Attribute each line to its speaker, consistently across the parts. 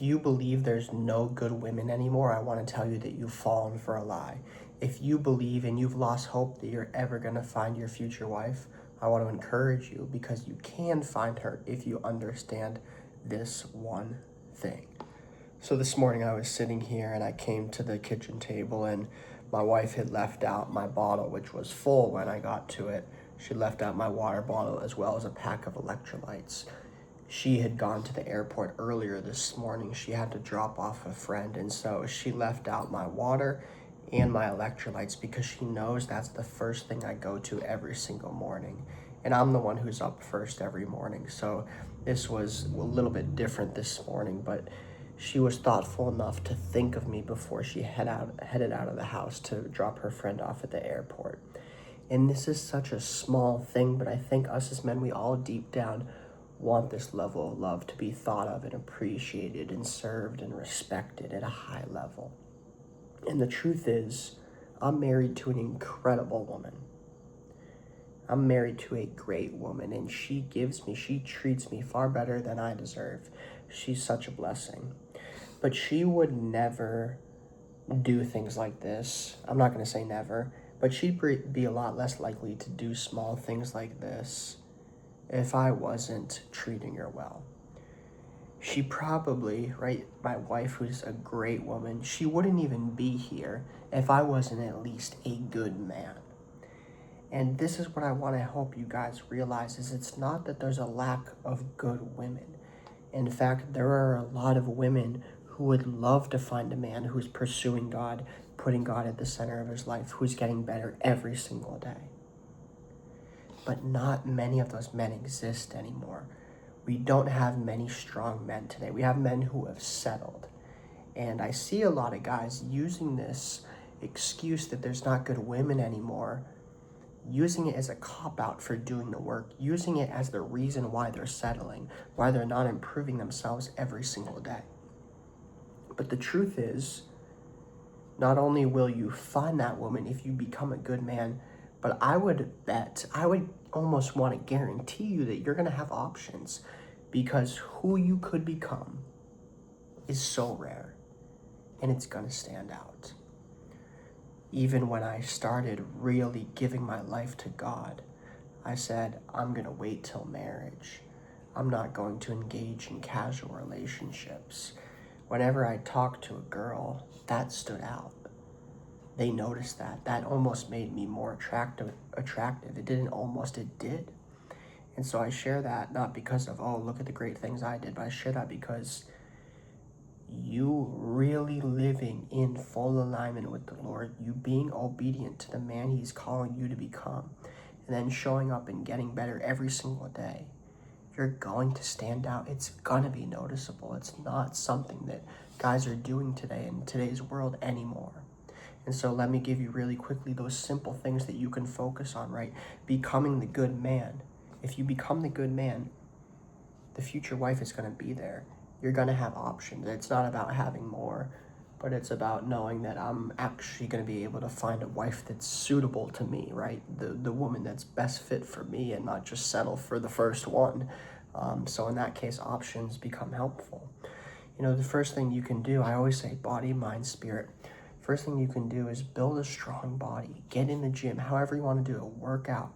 Speaker 1: If you believe there's no good women anymore, I want to tell you that you've fallen for a lie. If you believe and you've lost hope that you're ever going to find your future wife, I want to encourage you, because you can find her if you understand this one thing. So this morning I was sitting here and I came to the kitchen table, and my wife had left out my bottle, which was full when I got to it. She left out my water bottle as well as a pack of electrolytes. She had gone to the airport earlier this morning. She had to drop off a friend, and so she left out my water and my electrolytes because she knows that's the first thing I go to every single morning. And I'm the one who's up first every morning. So this was a little bit different this morning, but she was thoughtful enough to think of me before she headed out of the house to drop her friend off at the airport. And this is such a small thing, but I think us as men, we all deep down want this level of love to be thought of and appreciated and served and respected at a high level. And the truth is, I'm married to an incredible woman. I'm married to a great woman, and she treats me far better than I deserve. She's such a blessing. But she would never do things like this. I'm not going to say never, but she'd be a lot less likely to do small things like this if I wasn't treating her well. She probably, right, my wife, who's a great woman, she wouldn't even be here if I wasn't at least a good man. And this is what I want to help you guys realize, is it's not that there's a lack of good women. In fact, there are a lot of women who would love to find a man who's pursuing God, putting God at the center of his life, who's getting better every single day. But not many of those men exist anymore. We don't have many strong men today. We have men who have settled. And I see a lot of guys using this excuse that there's not good women anymore, using it as a cop-out for doing the work, using it as the reason why they're settling, why they're not improving themselves every single day. But the truth is, not only will you find that woman if you become a good man, but I would almost want to guarantee you that you're going to have options, because who you could become is so rare, and it's going to stand out. Even when I started really giving my life to God, I said, I'm going to wait till marriage. I'm not going to engage in casual relationships. Whenever I talked to a girl, that stood out. They noticed that. That almost made me more attractive. It did. And so I share that not because of, oh, look at the great things I did, but I share that because you really living in full alignment with the Lord, you being obedient to the man he's calling you to become, and then showing up and getting better every single day, you're going to stand out. It's going to be noticeable. It's not something that guys are doing today in today's world anymore. And so let me give you really quickly those simple things that you can focus on, right? Becoming the good man. If you become the good man, the future wife is going to be there. You're going to have options. It's not about having more, but it's about knowing that I'm actually going to be able to find a wife that's suitable to me, right? The woman that's best fit for me, and not just settle for the first one. So in that case, options become helpful. You know, the first thing you can do, I always say body, mind, spirit. First thing you can do is build a strong body. Get in the gym, however you want to do it, work out.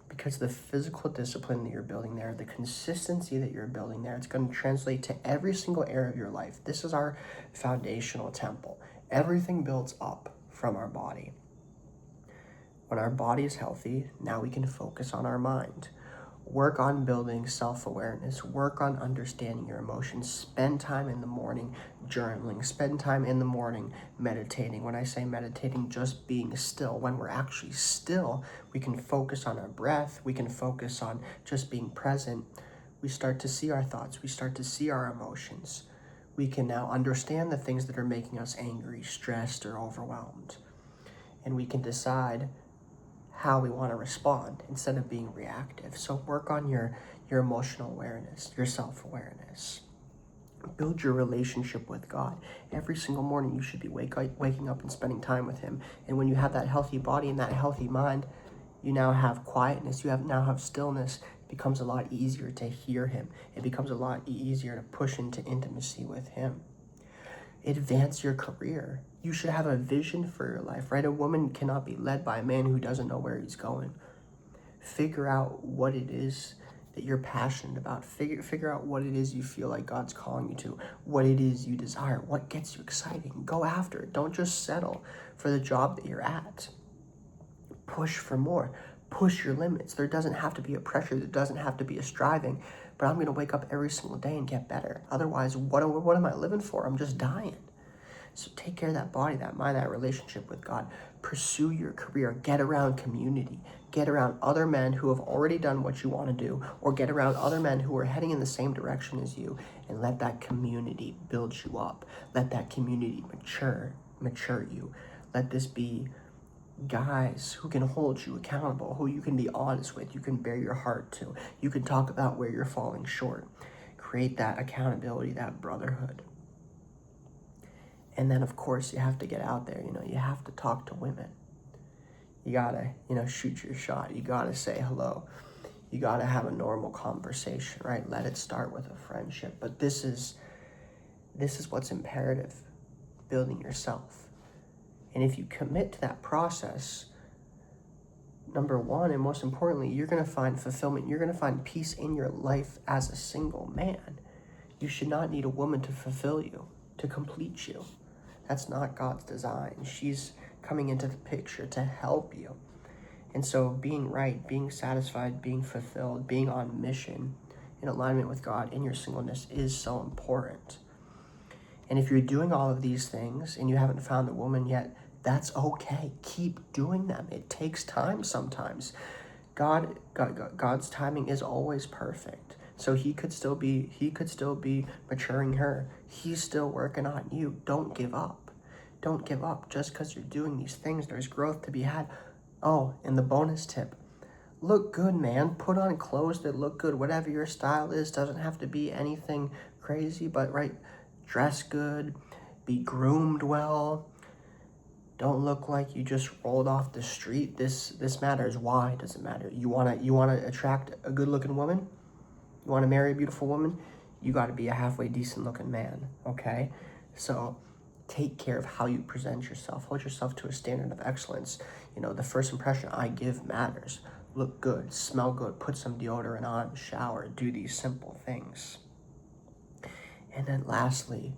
Speaker 1: Because the physical discipline that you're building there, the consistency that you're building there, it's going to translate to every single area of your life. This is our foundational temple. Everything builds up from our body. When our body is healthy, now we can focus on our mind. Work on building self-awareness. Work on understanding your emotions. Spend time in the morning journaling. Spend time in the morning meditating. When I say meditating, just being still. When we're actually still, we can focus on our breath. We can focus on just being present. We start to see our thoughts. We start to see our emotions. We can now understand the things that are making us angry, stressed, or overwhelmed. And we can decide how we want to respond instead of being reactive. So work on your emotional awareness, your self-awareness. Build your relationship with God. Every single morning you should be waking up and spending time with him. And when you have that healthy body and that healthy mind, you now have quietness, now have stillness. It becomes a lot easier to hear him. It becomes a lot easier to push into intimacy with him. Advance your career. You should have a vision for your life, right? A woman cannot be led by a man who doesn't know where he's going. Figure out what it is that you're passionate about. Figure out what it is you feel like God's calling you to, what it is you desire, what gets you exciting. Go after it. Don't just settle for the job that you're at. Push for more. Push your limits. There doesn't have to be a pressure. There doesn't have to be a striving. But I'm going to wake up every single day and get better. Otherwise, what am I living for? I'm just dying. So take care of that body, that mind, that relationship with God. Pursue your career. Get around community. Get around other men who have already done what you want to do, or get around other men who are heading in the same direction as you, and let that community build you up. Let that community mature you. Let this be guys who can hold you accountable, who you can be honest with, you can bare your heart to. You can talk about where you're falling short. Create that accountability, that brotherhood. And then, of course, you have to get out there. You have to talk to women. You gotta, shoot your shot. You gotta say hello. You gotta have a normal conversation, right? Let it start with a friendship. But this is what's imperative, building yourself. And if you commit to that process, number one, and most importantly, you're gonna find fulfillment. You're gonna find peace in your life as a single man. You should not need a woman to fulfill you, to complete you. That's not God's design. She's coming into the picture to help you. And so being right, being satisfied, being fulfilled, being on mission, in alignment with God in your singleness is so important. And if you're doing all of these things and you haven't found the woman yet, that's okay. Keep doing them. It takes time sometimes. God's timing is always perfect. So he could still be maturing her. He's still working on you. Don't give up. Don't give up just because you're doing these things. There's growth to be had. Oh, and the bonus tip. Look good, man. Put on clothes that look good. Whatever your style is, doesn't have to be anything crazy, but right, dress good, be groomed well. Don't look like you just rolled off the street. This matters. Why does it matter? You wanna attract a good-looking woman? You want to marry a beautiful woman? You got to be a halfway decent-looking man, okay? So take care of how you present yourself. Hold yourself to a standard of excellence. The first impression I give matters. Look good, smell good, put some deodorant on, shower, do these simple things. And then lastly,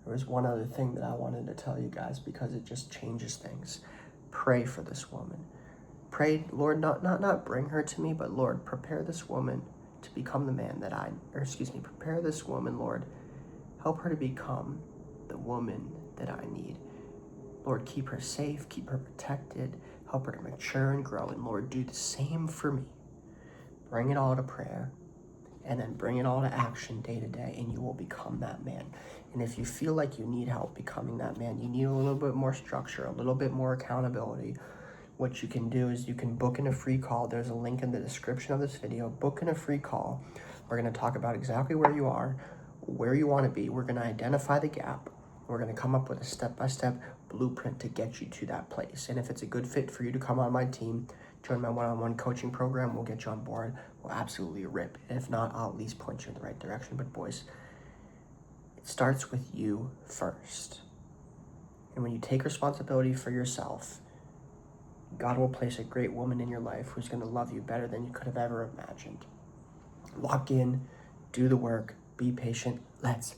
Speaker 1: there was one other thing that I wanted to tell you guys because it just changes things. Pray for this woman. Pray, Lord, not bring her to me, but Lord, prepare this woman to become the man that prepare this woman, Lord. Help her to become the woman that I need. Lord, keep her safe, keep her protected, help her to mature and grow, and Lord, do the same for me. Bring it all to prayer, and then bring it all to action day to day, and you will become that man. And if you feel like you need help becoming that man, you need a little bit more structure, a little bit more accountability, what you can do is you can book in a free call. There's a link in the description of this video. Book in a free call. We're going to talk about exactly where you are, where you want to be. We're going to identify the gap. We're going to come up with a step-by-step blueprint to get you to that place. And if it's a good fit for you to come on my team, join my one-on-one coaching program, we'll get you on board. We'll absolutely rip. And if not, I'll at least point you in the right direction. But boys, it starts with you first. And when you take responsibility for yourself, God will place a great woman in your life who's going to love you better than you could have ever imagined. Lock in, do the work, be patient. Let's